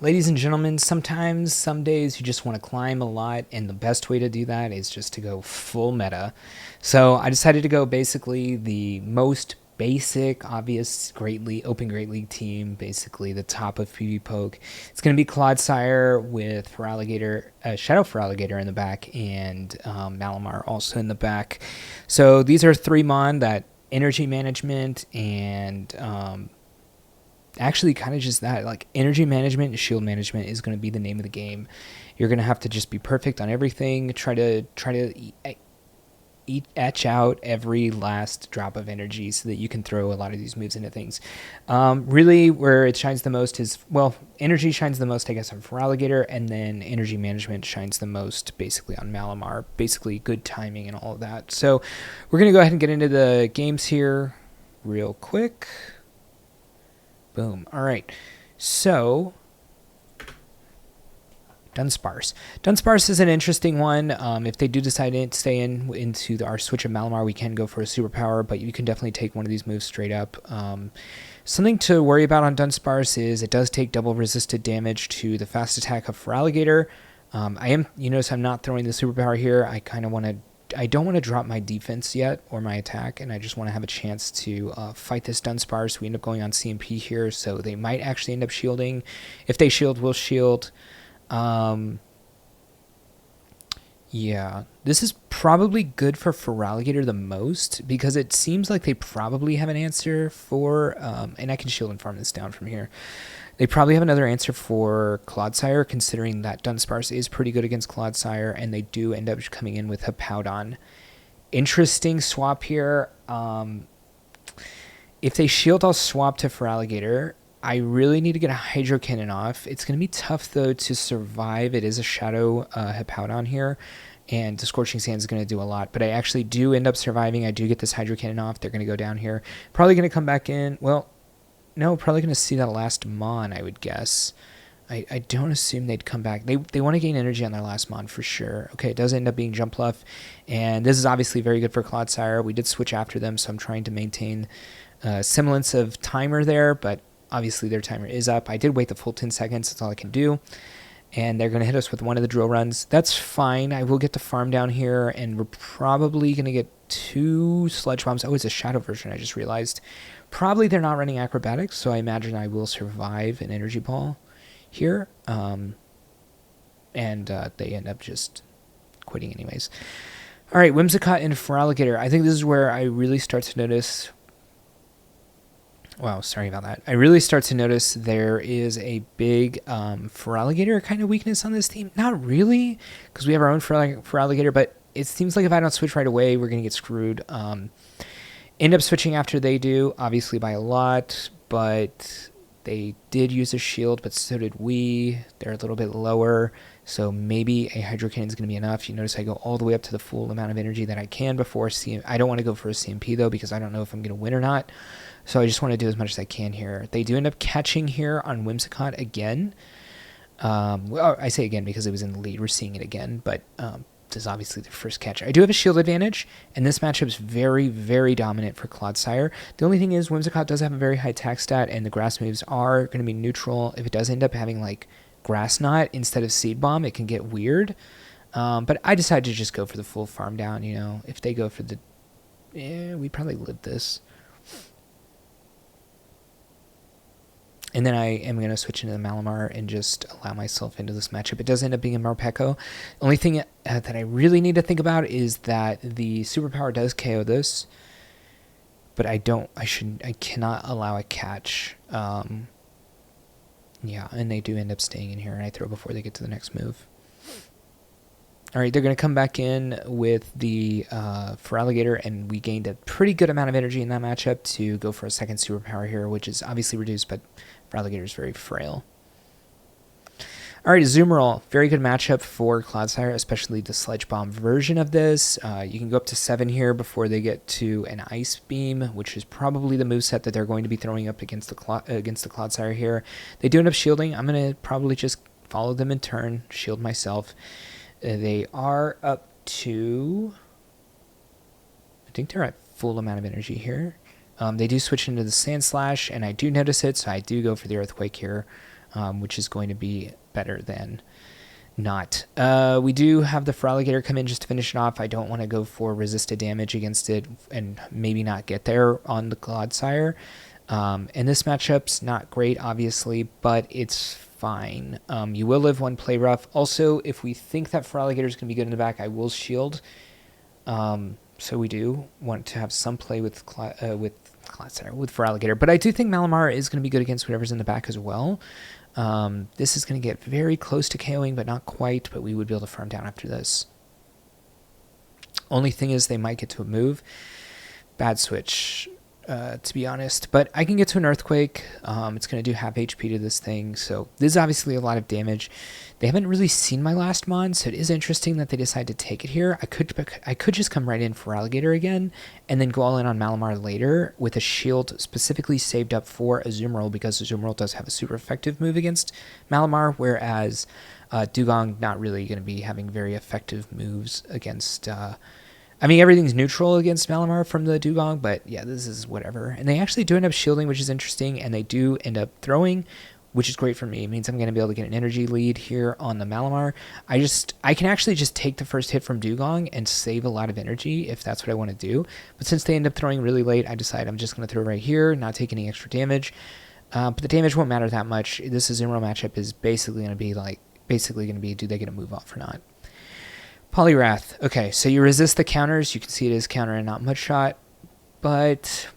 Ladies and gentlemen, sometimes, some days you just want to climb a lot, and the best way to do that is just to go full meta. So I decided to go basically the most basic, obvious Open Great League team, basically the top of PvPoke. It's going to be Clodsire with Shadow Feraligatr in the back, and Malamar also in the back. So these are 3 mon that energy management and actually kind of just that, like energy management and shield management is going to be the name of the game. You're going to have to just be perfect on everything, try to etch out every last drop of energy so that you can throw a lot of these moves into things. Really where it shines the most is, well, energy shines the most I guess on Feraligatr, and then energy management shines the most basically on Malamar. Basically good timing and all of that. So we're going to go ahead and get into the games here real quick. Boom. All right. So, Dunsparce. Dunsparce is an interesting one. If they do decide to stay into our switch of Malamar, we can go for a superpower, but you can definitely take one of these moves straight up. Something to worry about on Dunsparce is it does take double resisted damage to the fast attack of Feraligatr. You notice I'm not throwing the superpower here. I don't want to drop my defense yet or my attack, and I just want to have a chance to fight this Dunsparce. We end up going on CMP here, so they might actually end up shielding. If they shield, we'll shield. Yeah, this is probably good for Feraligatr the most because it seems like they probably have an answer for, and I can shield and farm this down from here. They probably have another answer for Clodsire, considering that Dunsparce is pretty good against Clodsire, and they do end up coming in with Hippowdon. Interesting swap here. If they shield, I'll swap to Feraligatr. I really need to get a Hydro Cannon off. It's going to be tough, though, to survive. It is a Shadow Hippowdon here, and the Scorching Sand is going to do a lot. But I actually do end up surviving. I do get this Hydro Cannon off. They're going to go down here. Probably going to come back in. Well, no, probably going to see that last Mon, I would guess. I don't assume they'd come back. They want to gain energy on their last Mon for sure. Okay, it does end up being Jump Bluff. And this is obviously very good for Clodsire. We did switch after them, so I'm trying to maintain semblance of timer there. But obviously their timer is up. I did wait the full 10 seconds. That's all I can do. And they're going to hit us with one of the drill runs. That's fine. I will get the farm down here. And we're probably going to get 2 Sludge Bombs. Oh, it's a Shadow version, I just realized. Probably they're not running acrobatics, so I imagine I will survive an energy ball here. And they end up just quitting anyways. All right, Whimsicott and Feraligatr. I think this is where I really start to notice... Wow, sorry about that. I really start to notice there is a big Feraligatr kind of weakness on this team. Not really, because we have our own Feraligatr, but it seems like if I don't switch right away, we're going to get screwed. End up switching after they do, obviously by a lot, but they did use a shield, but so did we. They're a little bit lower, so maybe a Hydro Cannon is going to be enough. You notice I go all the way up to the full amount of energy that I can before CMP. I don't want to go for a CMP, though, because I don't know if I'm going to win or not, so I just want to do as much as I can here. They do end up catching here on Whimsicott again. Well, I say again because it was in the lead. We're seeing it again, but... this is obviously the first catch. I do have a shield advantage, and this matchup is very, very dominant for Clodsire. The only thing is Whimsicott does have a very high attack stat, and the grass moves are going to be neutral. If it does end up having, like, Grass Knot instead of Seed Bomb, it can get weird. But I decided to just go for the full farm down, you know. If they go for the... we probably live this. And then I am going to switch into the Malamar and just allow myself into this matchup. It does end up being a Marpeco. The only thing that I really need to think about is that the superpower does KO this. But I cannot allow a catch. Yeah, and they do end up staying in here, and I throw before they get to the next move. All right, they're going to come back in with the Feraligatr, and we gained a pretty good amount of energy in that matchup to go for a second superpower here, which is obviously reduced, but Feraligatr is very frail. All right, Azumarill, very good matchup for Clodsire, especially the Sludge Bomb version of this. You can go up to 7 here before they get to an Ice Beam, which is probably the moveset that they're going to be throwing up against the Clodsire here. They do end up shielding. I'm going to probably just follow them in turn, shield myself. They are up to... I think they're at full amount of energy here. They do switch into the Sand Slash, and I do notice it, so I do go for the Earthquake here. which is going to be better than not. We do have the Feraligatr come in just to finish it off. I don't want to go for resisted damage against it and maybe not get there on the Clodsire. And this matchup's not great, obviously, but it's fine. You will live one play rough. Also, if we think that Feraligatr is going to be good in the back, I will shield. So we do want to have some play with Feraligatr. But I do think Malamar is going to be good against whatever's in the back as well. This is going to get very close to KOing, but not quite. But we would be able to farm down after this. Only thing is they might get to a move. Bad switch. To be honest, but I can get to an Earthquake. It's going to do half HP to this thing, so this is obviously a lot of damage. They haven't really seen my last mon, so it is interesting that they decide to take it here. I could just come right in for Alligator again, and then go all in on Malamar later with a shield specifically saved up for Azumarill, because Azumarill does have a super effective move against Malamar, whereas Dugong not really going to be having very effective moves against... I mean, everything's neutral against Malamar from the Dugong, but yeah, this is whatever. And they actually do end up shielding, which is interesting, and they do end up throwing, which is great for me. It means I'm going to be able to get an energy lead here on the Malamar. I can actually just take the first hit from Dugong and save a lot of energy if that's what I want to do. But since they end up throwing really late, I decide I'm just going to throw right here, not take any extra damage. But the damage won't matter that much. This Azumarill matchup is basically going to be do they get a move off or not. Poliwrath. Okay, so you resist the counters. You can see it is counter and not much shot, but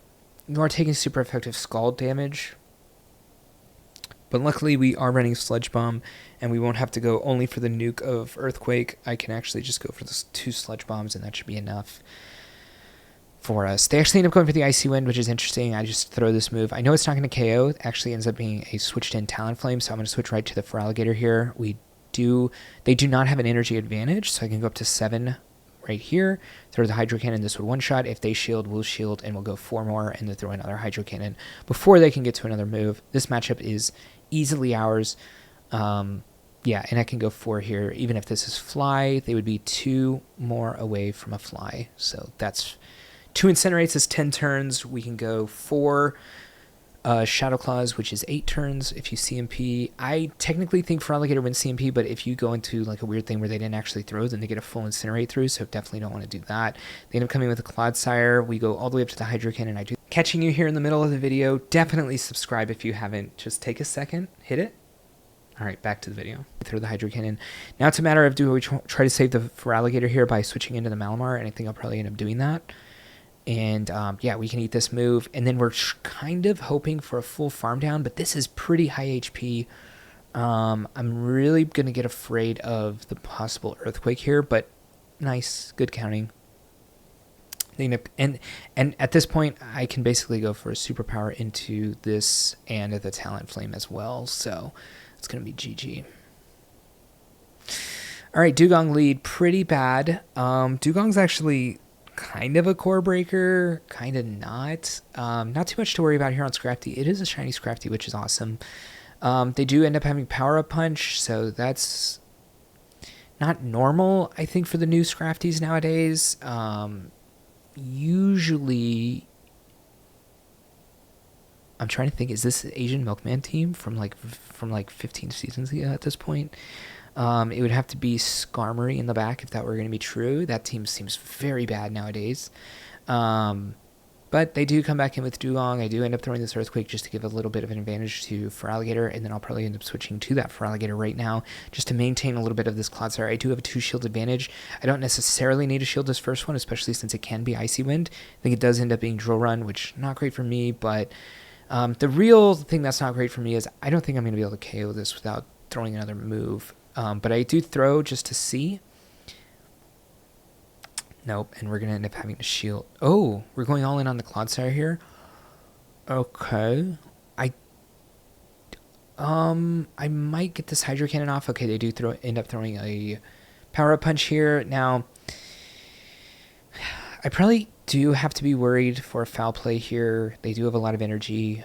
you are taking super effective scald damage. But luckily we are running Sludge Bomb, and we won't have to go only for the nuke of Earthquake. I can actually just go for the 2 Sludge Bombs, and that should be enough for us. They actually end up going for the Icy Wind, which is interesting. I just throw this move. I know it's not going to KO. It actually ends up being a switched in Talonflame, so I'm going to switch right to the Feraligatr here. They do not have an energy advantage, so I can go up to 7 right here, throw the Hydro Cannon. This would one-shot. If they shield, we'll shield, and we'll go 4 more, and then throw another Hydro Cannon before they can get to another move. This matchup is easily ours. Yeah, and I can go 4 here. Even if this is Fly, they would be 2 more away from a Fly. So that's 2 Incinerates is 10 turns. We can go 4 Shadow Claws, which is 8 turns if you CMP. I technically think Feraligatr wins CMP, but if you go into like a weird thing where they didn't actually throw, then they get a full Incinerate through, so definitely don't want to do that. They end up coming with a Clodsire. We go all the way up to the Hydro Cannon. I do catching you here in the middle of the video. Definitely subscribe if you haven't. Just take a second, hit it. All right, back to the video. Throw the Hydro Cannon. Now it's a matter of do we try to save the Feraligatr here by switching into the Malamar, and I think I'll probably end up doing that. And yeah, we can eat this move. And then we're kind of hoping for a full farm down, but this is pretty high HP. I'm really going to get afraid of the possible Earthquake here, but nice, good counting. And at this point, I can basically go for a superpower into this and the Talonflame as well. So it's going to be GG. All right, Dugong lead, pretty bad. Dugong's actually kind of a core breaker, kind of not. Not too much to worry about here on Scrafty. It is a shiny Scrafty, which is awesome. They do end up having Power Up Punch, so that's not normal, I think, for the new Scrafties nowadays. Usually, I'm trying to think, is this the Asian Milkman team from like 15 seasons ago at this point? It would have to be Skarmory in the back if that were going to be true. That team seems very bad nowadays. But they do come back in with Dugong. I do end up throwing this Earthquake just to give a little bit of an advantage to Feraligatr, and then I'll probably end up switching to that Feraligatr right now just to maintain a little bit of this Clodsire. I do have a 2 shield advantage. I don't necessarily need to shield this first one, especially since it can be Icy Wind. I think it does end up being Drill Run, which not great for me, but the real thing that's not great for me is I don't think I'm going to be able to KO this without throwing another move. But I do throw just to see. Nope, and we're going to end up having to shield. Oh, we're going all in on the Clodsire here. Okay. I might get this Hydro Cannon off. Okay, they do end up throwing a Power Up Punch here. Now, I probably do have to be worried for a foul play here. They do have a lot of energy.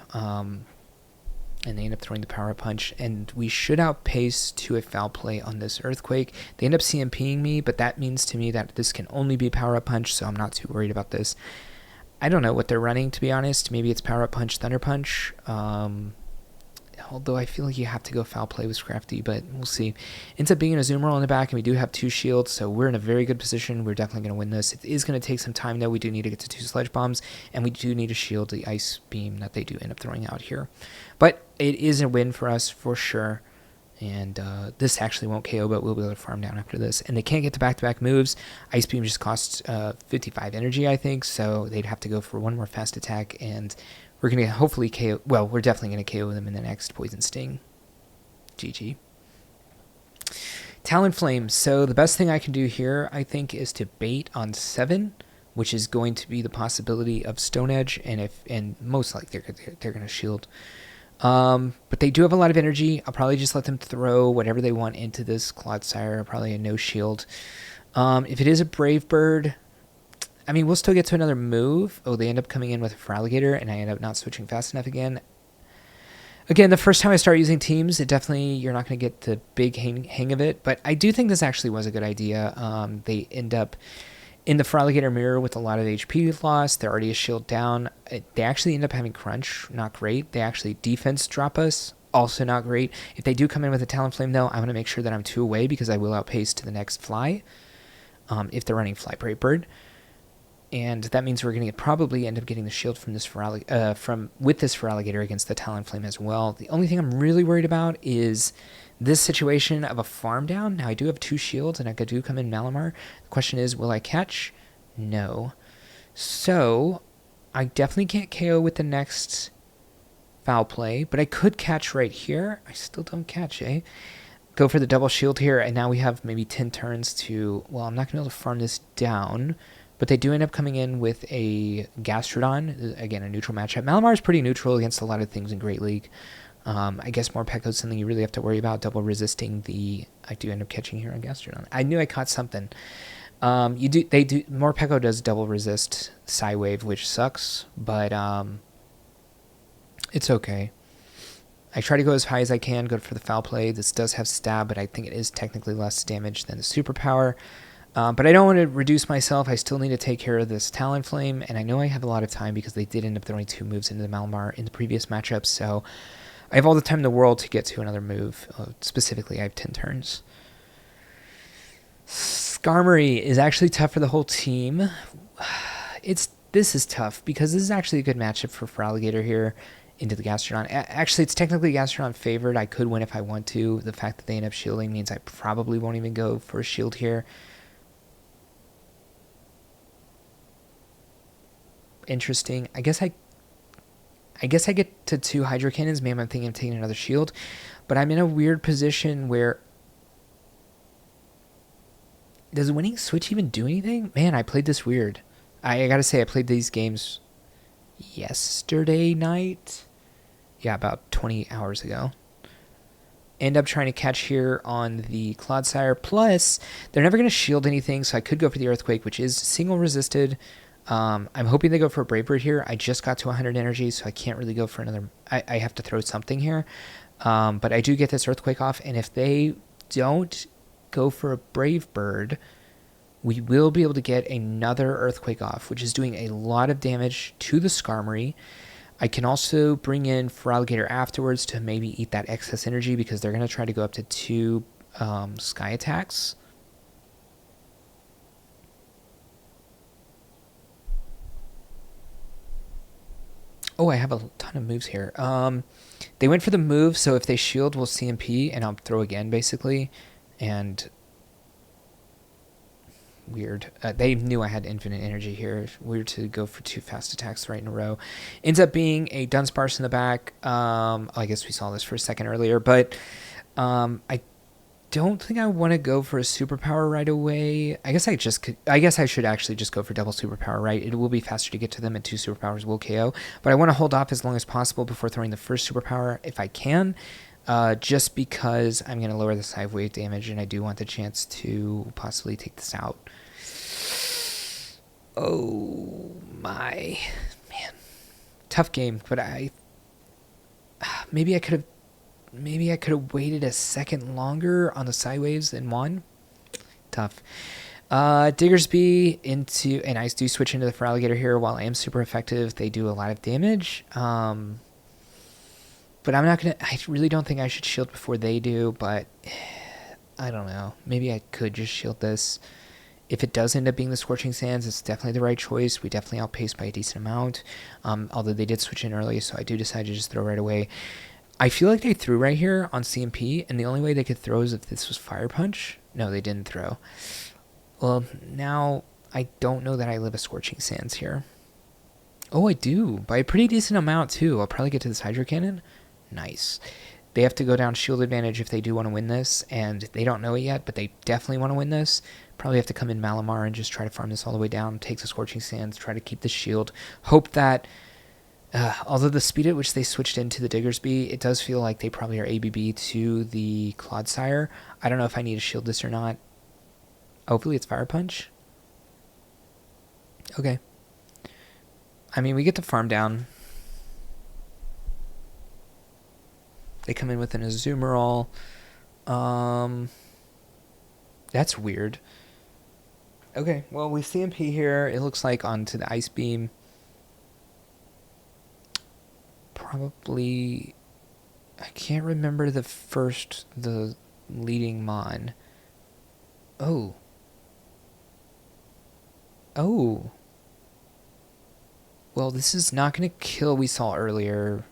And they end up throwing the Power Punch, and we should outpace to a foul play on this Earthquake. They end up CMPing me, but that means to me that this can only be Power Up Punch, so I'm not too worried about this. I don't know what they're running, to be honest. Maybe it's Power Up Punch, Thunder Punch. Although I feel like you have to go foul play with Scrafty, but we'll see. Ends up being an Azumarill in the back, and we do have 2 shields, so we're in a very good position. We're definitely going to win this. It is going to take some time, though. We do need to get to 2 Sludge Bombs, and we do need to shield the Ice Beam that they do end up throwing out here. But it is a win for us, for sure. And this actually won't KO, but we'll be able to farm down after this. And they can't get the back-to-back moves. Ice Beam just costs 55 energy, I think, so they'd have to go for 1 more fast attack, and we're going to hopefully KO... Well, we're definitely going to KO them in the next Poison Sting. GG. Talonflame. So the best thing I can do here, I think, is to bait on 7, which is going to be the possibility of Stone Edge, and most likely they're going to shield. But they do have a lot of energy. I'll probably just let them throw whatever they want into this Clodsire. Probably a no shield. If it is a Brave Bird, I mean, we'll still get to another move. Oh, they end up coming in with a Feraligatr, and I end up not switching fast enough again. Again, the first time I start using teams, it definitely, you're not going to get the big hang of it. But I do think this actually was a good idea. They end up in the Feraligatr mirror with a lot of HP loss. They're already a shield down. They actually end up having Crunch. Not great. They actually defense drop us. Also not great. If they do come in with a Talonflame, though, I'm going to make sure that I'm 2 away because I will outpace to the next fly if they're running Fly Brave Bird. And that means we're going to probably end up getting the shield from this with this Feraligatr against the Talonflame as well. The only thing I'm really worried about is this situation of a farm down. Now, I do have 2 shields, and I do come in Malamar. The question is, will I catch? No. So, I definitely can't KO with the next foul play, but I could catch right here. I still don't catch, eh? Go for the double shield here, and now we have maybe 10 turns to... Well, I'm not going to be able to farm this down, but they do end up coming in with a Gastrodon. Again, a neutral matchup. Malamar is pretty neutral against a lot of things in Great League. I guess Morpeko is something you really have to worry about, double resisting the... I do end up catching here on Gastrodon. I knew I caught something. Morpeko does double resist Psywave, which sucks, but it's okay. I try to go as high as I can, go for the foul play. This does have stab, but I think it is technically less damage than the superpower. But I don't want to reduce myself. I still need to take care of this Talonflame, and I know I have a lot of time because they did end up throwing 2 moves into the Malamar in the previous matchup, so I have all the time in the world to get to another move. Specifically, I have 10 turns. Skarmory is actually tough for the whole team. This is tough because this is actually a good matchup for Feraligatr here into the Gastrodon. Actually, it's technically Gastrodon favored. I could win if I want to. The fact that they end up shielding means I probably won't even go for a shield here. Interesting. I guess I get to 2 Hydro Cannons. Maybe I'm thinking of taking another shield, but I'm in a weird position where does winning switch even do anything? Man, I played this weird. I gotta say, I played these games yesterday night. Yeah, about 20 hours ago. End up trying to catch here on the Clodsire. Plus, they're never going to shield anything, so I could go for the Earthquake, which is single resisted. I'm hoping they go for a Brave Bird here. I just got to 100 energy, so I can't really go for another... I have to throw something here. But I do get this Earthquake off, and if they don't go for a Brave Bird, we will be able to get another Earthquake off, which is doing a lot of damage to the Skarmory. I can also bring in Feraligatr afterwards to maybe eat that excess energy because they're going to try to go up to 2 Sky attacks. Oh, I have a ton of moves here. They went for the move, so if they shield, we'll CMP, and I'll throw again, basically. And... weird. They knew I had infinite energy here. Weird to go for 2 fast attacks right in a row. Ends up being a Dunsparce in the back. I guess we saw this for a second earlier, but I don't think I want to go for a superpower right away. I guess I should actually just go for double superpower, right? It will be faster to get to them, and 2 superpowers will KO. But I want to hold off as long as possible before throwing the first superpower if I can. Just because I'm going to lower the side wave damage, and I do want the chance to possibly take this out. Oh my, man, tough game. But maybe I could have waited a second longer on the side waves and won. Tough. Diggersby into, and I do switch into the Feraligatr here. While I am super effective, they do a lot of damage. But I'm not going to... I really don't think I should shield before they do, but... I don't know. Maybe I could just shield this. If it does end up being the Scorching Sands, it's definitely the right choice. We definitely outpaced by a decent amount. Although they did switch in early, so I do decide to just throw right away. I feel like they threw right here on CMP, and the only way they could throw is if this was Fire Punch. No, they didn't throw. Well, now I don't know that I live a Scorching Sands here. Oh, I do. By a pretty decent amount, too. I'll probably get to this Hydro Cannon. Nice. They have to go down shield advantage if they do want to win this, and they don't know it yet, but they definitely want to win this. Probably have to come in Malamar and just try to farm this all the way down, take the Scorching Sands, try to keep the shield. Hope that... although the speed at which they switched into the Diggersby, it does feel like they probably are ABB to the Clodsire. I don't know if I need to shield this or not. Hopefully it's Fire Punch. Okay. I mean, we get the farm down. They come in with an Azumarill. That's weird. Okay, well, we CMP here. It looks like onto the Ice Beam. Probably... I can't remember the leading Mon. Oh. Oh. Well, this is not going to kill we saw earlier.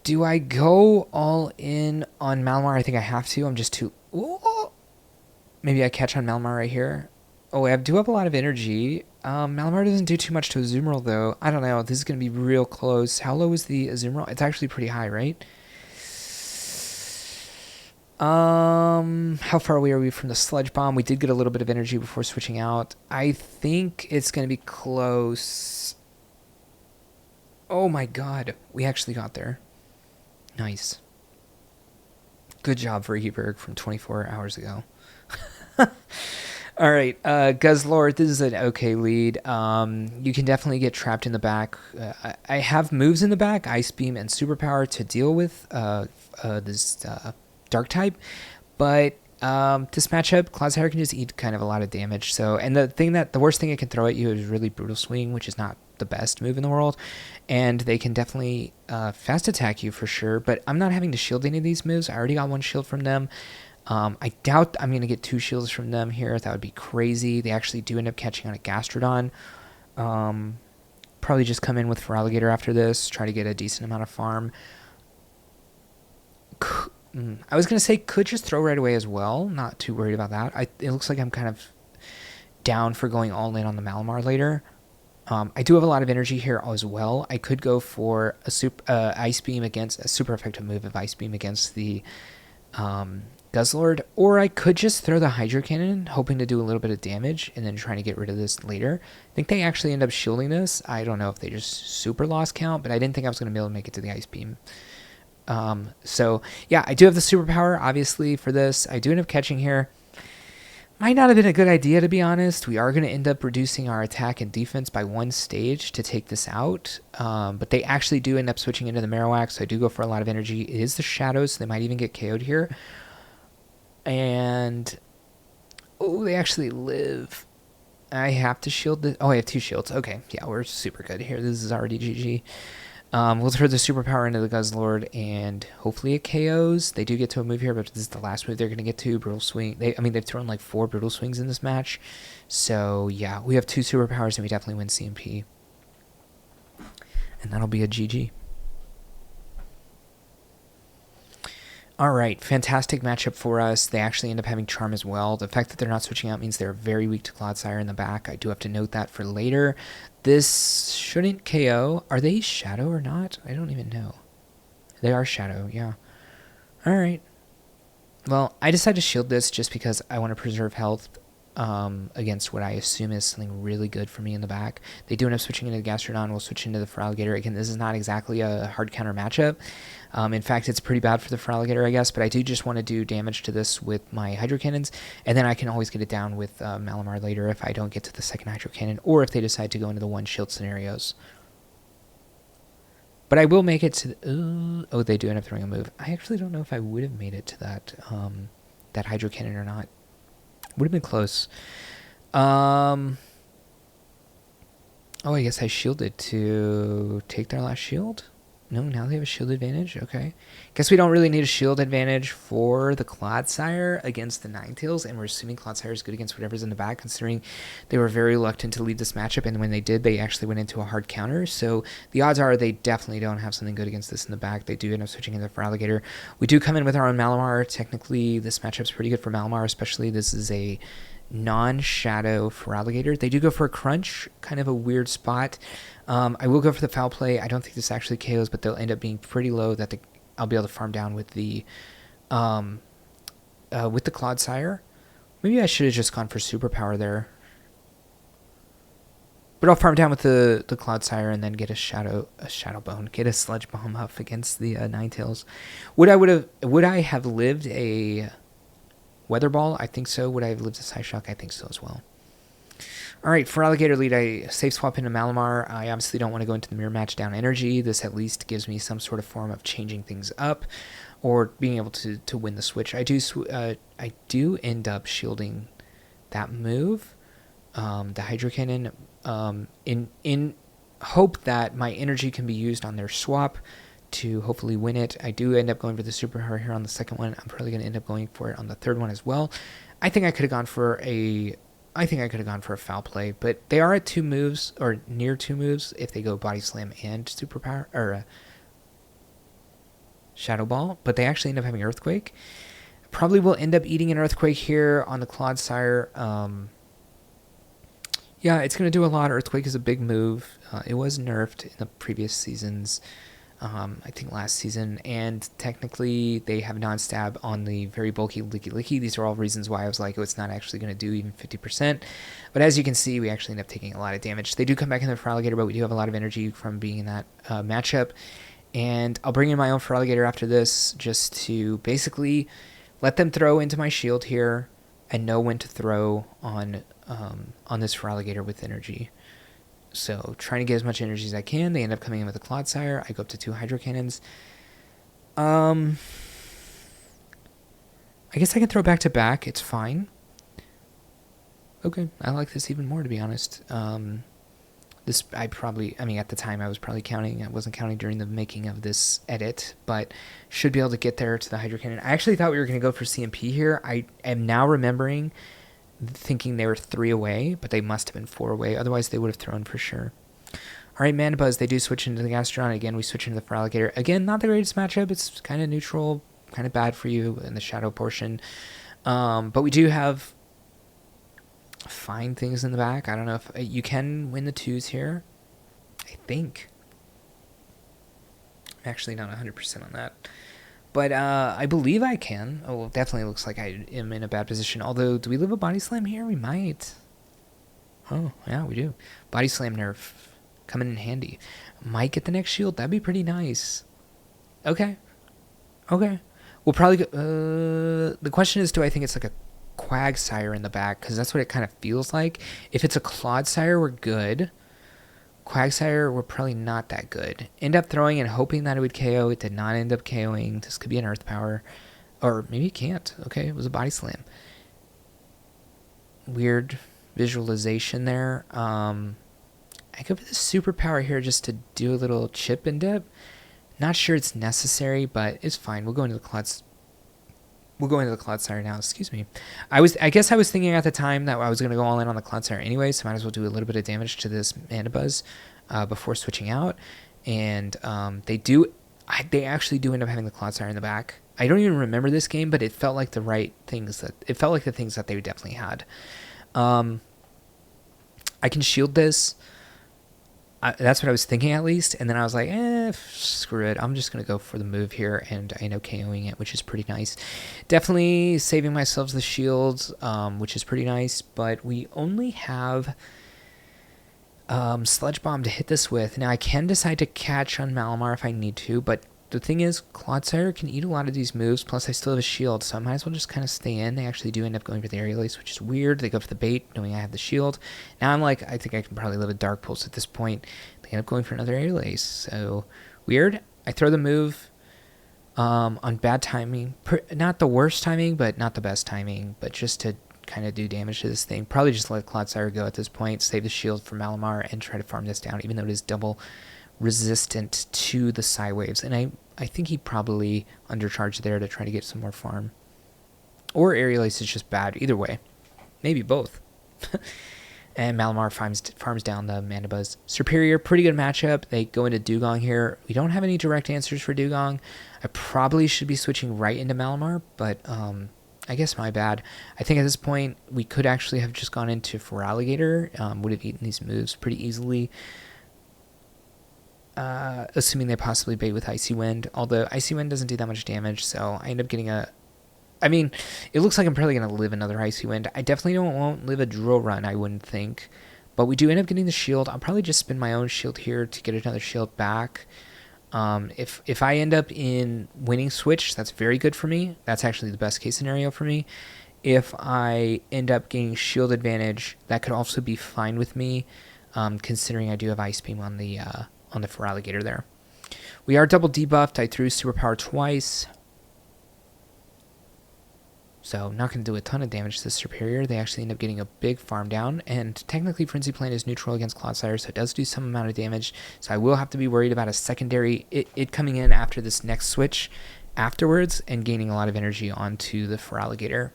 Do I go all in on Malamar? I think I have to. I'm just too... Ooh. Maybe I catch on Malamar right here. Oh, I do have a lot of energy. Malamar doesn't do too much to Azumarill, though. I don't know. This is going to be real close. How low is the Azumarill? It's actually pretty high, right? How far away are we from the Sludge Bomb? We did get a little bit of energy before switching out. I think it's going to be close. Oh my god. We actually got there. Nice. Good job, Vergyverg, from 24 hours ago. All right, Guzzlord, this is an okay lead. You can definitely get trapped in the back. I have moves in the back, Ice Beam and Superpower, to deal with this Dark type, but this matchup, Clodsire can just eat kind of a lot of damage. So, and the worst thing it can throw at you is really Brutal Swing, which is not the best move in the world, and they can definitely fast attack you for sure. But I'm not having to shield any of these moves. I already got one shield from them. I doubt I'm going to get 2 shields from them here. That would be crazy. They actually do end up catching on a Gastrodon. Probably just come in with Feraligatr after this, try to get a decent amount of farm. I was going to say could just throw right away as well. Not too worried about that. It looks like I'm kind of down for going all in on the Malamar later. I do have a lot of energy here as well. I could go for a Ice Beam against a super effective move of Ice Beam against the Guzzlord, or I could just throw the Hydro Cannon, hoping to do a little bit of damage, and then trying to get rid of this later. I think they actually end up shielding this. I don't know if they just super lost count, but I didn't think I was going to be able to make it to the Ice Beam. So, yeah, I do have the Superpower, obviously, for this. I do end up catching here. Might not have been a good idea, to be honest. We are going to end up reducing our attack and defense by 1 stage to take this out. But they actually do end up switching into the Marowak, so I do go for a lot of energy. It is the Shadows, so they might even get KO'd here. And, oh, they actually live. I have to shield the... Oh, I have 2 shields. Okay, yeah, we're super good here. This is already GG. We'll throw the Superpower into the Guzzlord, and hopefully it KOs. They do get to a move here, but this is the last move they're going to get to. Brutal Swing. They've thrown like 4 Brutal Swings in this match. So, yeah, we have 2 Superpowers, and we definitely win CMP. And that'll be a GG. All right, fantastic matchup for us. They actually end up having Charm as well. The fact that they're not switching out means they're very weak to Clodsire in the back. I do have to note that for later. This shouldn't KO. Are they Shadow or not? I don't even know. They are Shadow, yeah. All right. Well, I decided to shield this just because I want to preserve health against what I assume is something really good for me in the back. They do end up switching into the Gastrodon. We'll switch into the Feraligatr. Again, this is not exactly a hard counter matchup. In fact, it's pretty bad for the Feraligatr, I guess, but I do just want to do damage to this with my Hydro Cannons, and then I can always get it down with Malamar later if I don't get to the second Hydro Cannon, or if they decide to go into the 1 shield scenarios. But I will make it to the... oh, they do end up throwing a move. I actually don't know if I would have made it to that, that Hydro Cannon or not. Would have been close. Oh, I guess I shielded to take their last shield? No, now they have a shield advantage. Okay. Guess we don't really need a shield advantage for the Clodsire against the Ninetales, and we're assuming Clodsire is good against whatever's in the back, considering they were very reluctant to lead this matchup, and when they did, they actually went into a hard counter. So the odds are they definitely don't have something good against this in the back. They do end up switching into Feraligatr. We do come in with our own Malamar. Technically, this matchup's pretty good for Malamar, especially this is a non-shadow Feraligatr. They do go for a crunch, kind of a weird spot. I will go for the foul play. I don't think this actually KOs, but they'll end up being pretty low that I'll be able to farm down with the Clodsire. Maybe I should have just gone for superpower there. But I'll farm down with the Clodsire and then get a shadow bone, get a sludge bomb up against the Ninetales. Would I have lived a Weather Ball? I think so. Would I have lived a Psyshock? I think so as well. All right, Feraligatr lead, I safe swap into Malamar. I obviously don't want to go into the mirror match down energy. This at least gives me some sort of form of changing things up or being able to win the switch. I do end up shielding that move, the Hydro Cannon, in hope that my energy can be used on their swap to hopefully win it. I do end up going for the superpower here on the second one. I'm probably going to end up going for it on the third one as well. I think I could have gone for a foul play, but they are at 2 moves, or near 2 moves, if they go Body Slam and Superpower, or Shadow Ball, but they actually end up having Earthquake. Probably will end up eating an Earthquake here on the Clodsire. Yeah, it's going to do a lot. Earthquake is a big move. It was nerfed in the previous seasons. I think last season, and technically they have non-stab on the very bulky Licky. These are all reasons why I was like, oh, it's not actually going to do even 50%. But as you can see, we actually end up taking a lot of damage. They do come back in the Feraligatr, but we do have a lot of energy from being in that matchup. And I'll bring in my own Feraligatr after this, just to basically let them throw into my shield here and know when to throw on this Feraligatr with energy. So trying to get as much energy as I can. They end up coming in with a Clodsire. I go up to 2 Hydro Cannons. I guess I can throw back to back. It's fine. Okay, I like this even more, to be honest. I mean, at the time I was probably counting. I wasn't counting during the making of this edit, but should be able to get there to the Hydro Cannon. I actually thought we were going to go for CMP here. I am now remembering thinking they were 3 away, but they must have been 4 away. Otherwise, they would have thrown for sure. All right, Mana Buzz, they do switch into the Gastron. Again, we switch into the Feraligatr. Again, not the greatest matchup. It's kind of neutral, kind of bad for you in the shadow portion. But we do have fine things in the back. I don't know if you can win the 2s here. I think. I'm actually not 100% on that. But I believe I can. Oh, well, definitely looks like I am in a bad position. Although, do we live a Body Slam here? We might. Oh, yeah, we do. Body Slam nerf coming in handy. Might get the next shield. That'd be pretty nice. Okay. We'll probably go... the question is, do I think it's like a Quagsire in the back? Because that's what it kind of feels like. If it's a Clodsire, we're good. Quagsire were probably not that good. End up throwing and hoping that it would KO. It did not end up KOing. This could be an Earth Power. Or maybe it can't. Okay, it was a Body Slam. Weird visualization there. I go for the Superpower here just to do a little chip and dip. Not sure it's necessary, but it's fine. We'll go into the Clodsire now. Excuse me. I guess I was thinking at the time that I was going to go all in on the Clodsire anyway, so might as well do a little bit of damage to this Mana Buzz before switching out. And they actually do end up having the Clodsire in the back. I don't even remember this game, but it felt like the things that they definitely had. I can shield this. That's what I was thinking at least, and then I was like, screw it. I'm just going to go for the move here, and I end up KOing it, which is pretty nice. Definitely saving myself the shields, which is pretty nice, but we only have Sludge Bomb to hit this with. Now, I can decide to catch on Malamar if I need to, but the thing is, Clodsire can eat a lot of these moves, plus I still have a shield, so I might as well just kind of stay in. They actually do end up going for the Aerial Ace, which is weird. They go for the bait, knowing I have the shield. Now I'm like, I think I can probably live a Dark Pulse at this point. They end up going for another Aerial Ace, so weird. I throw the move on bad timing. Not the worst timing, but not the best timing, but just to kind of do damage to this thing. Probably just let Clodsire go at this point, save the shield for Malamar, and try to farm this down, even though it is double resistant to the Psy Waves. And I think he probably undercharged there to try to get some more farm. Or Aerial Ace is just bad. Either way. Maybe both. And Malamar farms down the Mandibuzz. Superior, pretty good matchup. They go into Dugong here. We don't have any direct answers for Dugong. I probably should be switching right into Malamar, but I guess my bad. I think at this point, we could actually have just gone into Feraligatr. Would have eaten these moves pretty easily. Assuming they possibly bait with Icy Wind. Although Icy Wind doesn't do that much damage, so I end up getting a... I mean, it looks like I'm probably going to live another Icy Wind. I definitely won't live a Drill Run, I wouldn't think. But we do end up getting the shield. I'll probably just spin my own shield here to get another shield back. If I end up in winning switch, that's very good for me. That's actually the best case scenario for me. If I end up gaining shield advantage, that could also be fine with me, considering I do have Ice Beam on the Feraligatr there. We are double debuffed. I threw Superpower twice. So not going to do a ton of damage to the Superior. They actually end up getting a big farm down. And technically Frenzy Plant is neutral against Clodsire, so it does do some amount of damage. So I will have to be worried about a secondary, it coming in after this next switch afterwards and gaining a lot of energy onto the Feraligatr.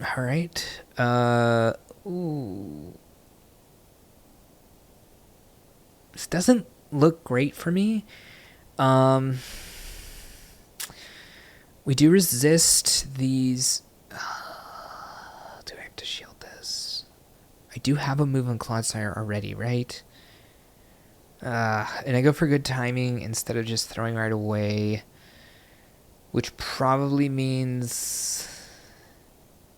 Alright. Ooh. This doesn't look great for me. We do resist these. Do I have to shield this? I do have a move on Clodsire already, right? And I go for good timing instead of just throwing right away, which probably means...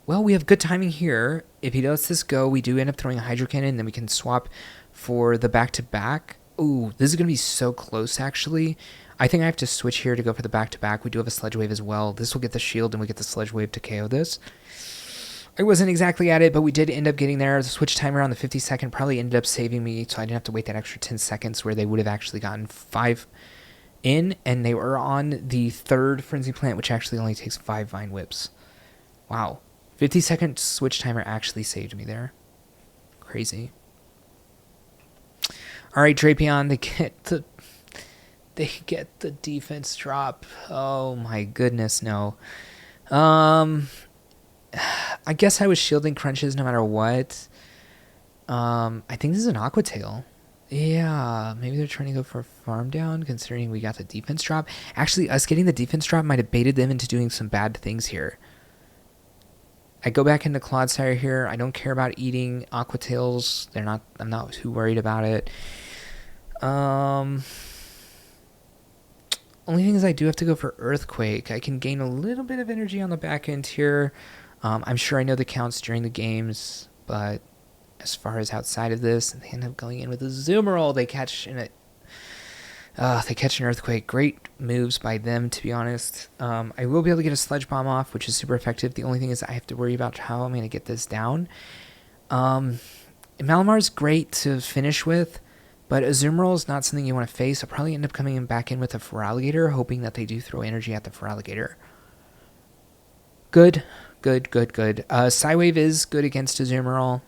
Well, we have good timing here. If he lets this go, we do end up throwing a Hydro Cannon, and then we can swap for the back-to-back. Ooh, this is going to be so close, actually. I think I have to switch here to go for the back-to-back. We do have a Sludge Wave as well. This will get the shield, and we get the Sludge Wave to KO this. I wasn't exactly at it, but we did end up getting there. The switch timer on the 50-second probably ended up saving me, so I didn't have to wait that extra 10 seconds where they would have actually gotten 5 in, and they were on the third Frenzy Plant, which actually only takes 5 Vine Whips. Wow. 50-second switch timer actually saved me there. Crazy. All right, Drapion, they get the defense drop. Oh my goodness, no. I guess I was shielding crunches no matter what. I think this is an Aqua Tail. Yeah, maybe they're trying to go for a farm down, considering we got the defense drop. Actually, us getting the defense drop might have baited them into doing some bad things here. I go back into Clodsire here. I don't care about eating Aqua Tails. I'm not too worried about it. Only thing is I do have to go for Earthquake. I can gain a little bit of energy on the back end here. I'm sure I know the counts during the games, but as far as outside of this, they end up going in with a Zoomerol. They catch an Earthquake. Great moves by them, to be honest. I will be able to get a Sludge Bomb off, which is super effective. The only thing is I have to worry about how I'm going to get this down. Malamar is great to finish with, but a Zoomerol is not something you want to face. I'll probably end up coming back in with a Feraligatr, hoping that they do throw energy at the Feraligatr. Good. Psywave is good against a Zoomerol.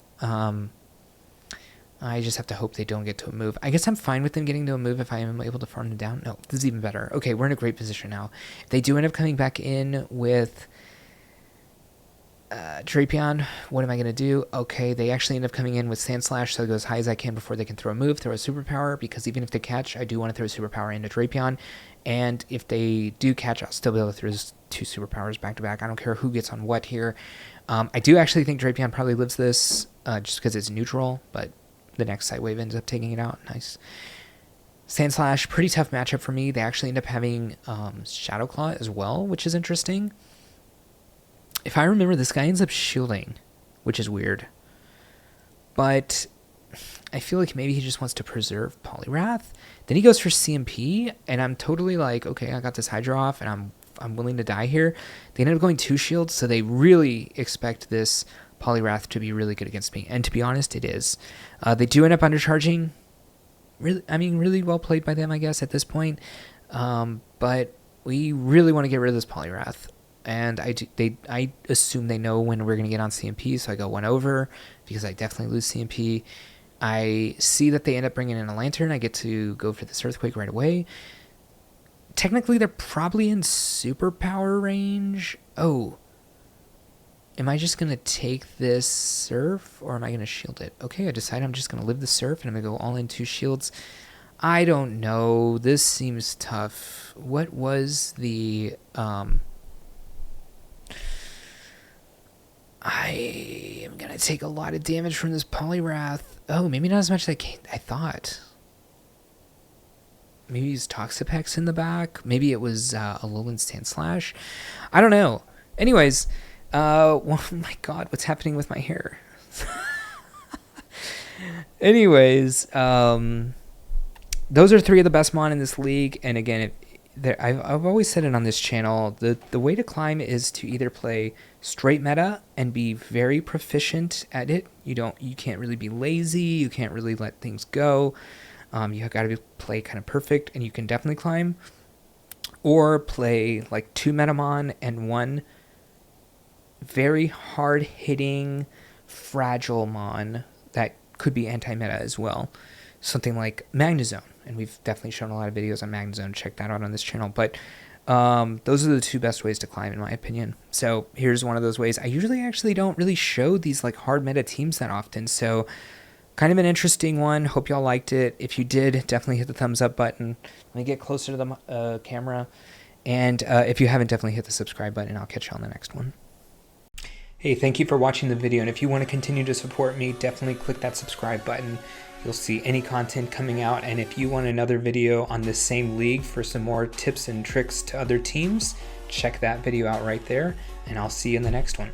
I just have to hope they don't get to a move. I guess I'm fine with them getting to a move if I am able to farm them down. No, this is even better. Okay, we're in a great position now. If they do end up coming back in with Drapion, what am I going to do? Okay, they actually end up coming in with Sand Slash, so I go as high as I can before they can throw a move, throw a superpower, because even if they catch, I do want to throw a superpower into Drapion. And if they do catch, I'll still be able to throw 2 superpowers back to back. I don't care who gets on what here. I do actually think Drapion probably lives this just because it's neutral, but the next Sight Wave ends up taking it out. Nice. Sand Slash, pretty tough matchup for me. They actually end up having Shadow Claw as well, which is interesting. If I remember, this guy ends up shielding, which is weird. But I feel like maybe he just wants to preserve Poliwrath. Then he goes for CMP, and I'm totally like, okay, I got this Hydro off, and I'm willing to die here. They ended up going 2 shields, so they really expect this Poliwrath to be really good against me. And to be honest, it is. They do end up undercharging. Really well played by them, I guess, at this point. But we really want to get rid of this Poliwrath. and I assume they know when we're going to get on CMP, so I go 1 over because I definitely lose CMP. I see that they end up bringing in a Lantern. I get to go for this Earthquake right away. Technically, they're probably in superpower range. Oh. Am I just going to take this Surf, or am I going to shield it? Okay, I decide I'm just going to live the Surf, and I'm going to go all in 2 shields. I don't know. This seems tough. What was the... I am going to take a lot of damage from this Poliwrath. Oh, maybe not as much as I thought. Maybe he's Toxapex in the back. Maybe it was a Alolan Sandslash. I don't know. Anyways, oh my god, what's happening with my hair? Anyways, those are 3 of the best mon in this league. And again, I've always said it on this channel, the way to climb is to either play straight meta and be very proficient at it. You can't really be lazy, you can't really let things go. You got to play kind of perfect, and you can definitely climb. Or play like 2 Metamon and 1 very hard-hitting, fragile mon that could be anti-meta as well. Something like Magnezone, and we've definitely shown a lot of videos on Magnezone. Check that out on this channel. But those are the 2 best ways to climb, in my opinion. So here's one of those ways. I usually actually don't really show these like hard meta teams that often, so kind of an interesting one. Hope y'all liked it. If you did, definitely hit the thumbs up button. Let me get closer to the camera. And if you haven't, definitely hit the subscribe button. I'll catch you on the next one. Hey, thank you for watching the video. And if you want to continue to support me, definitely click that subscribe button. You'll see any content coming out. And if you want another video on this same league for some more tips and tricks to other teams, check that video out right there. And I'll see you in the next one.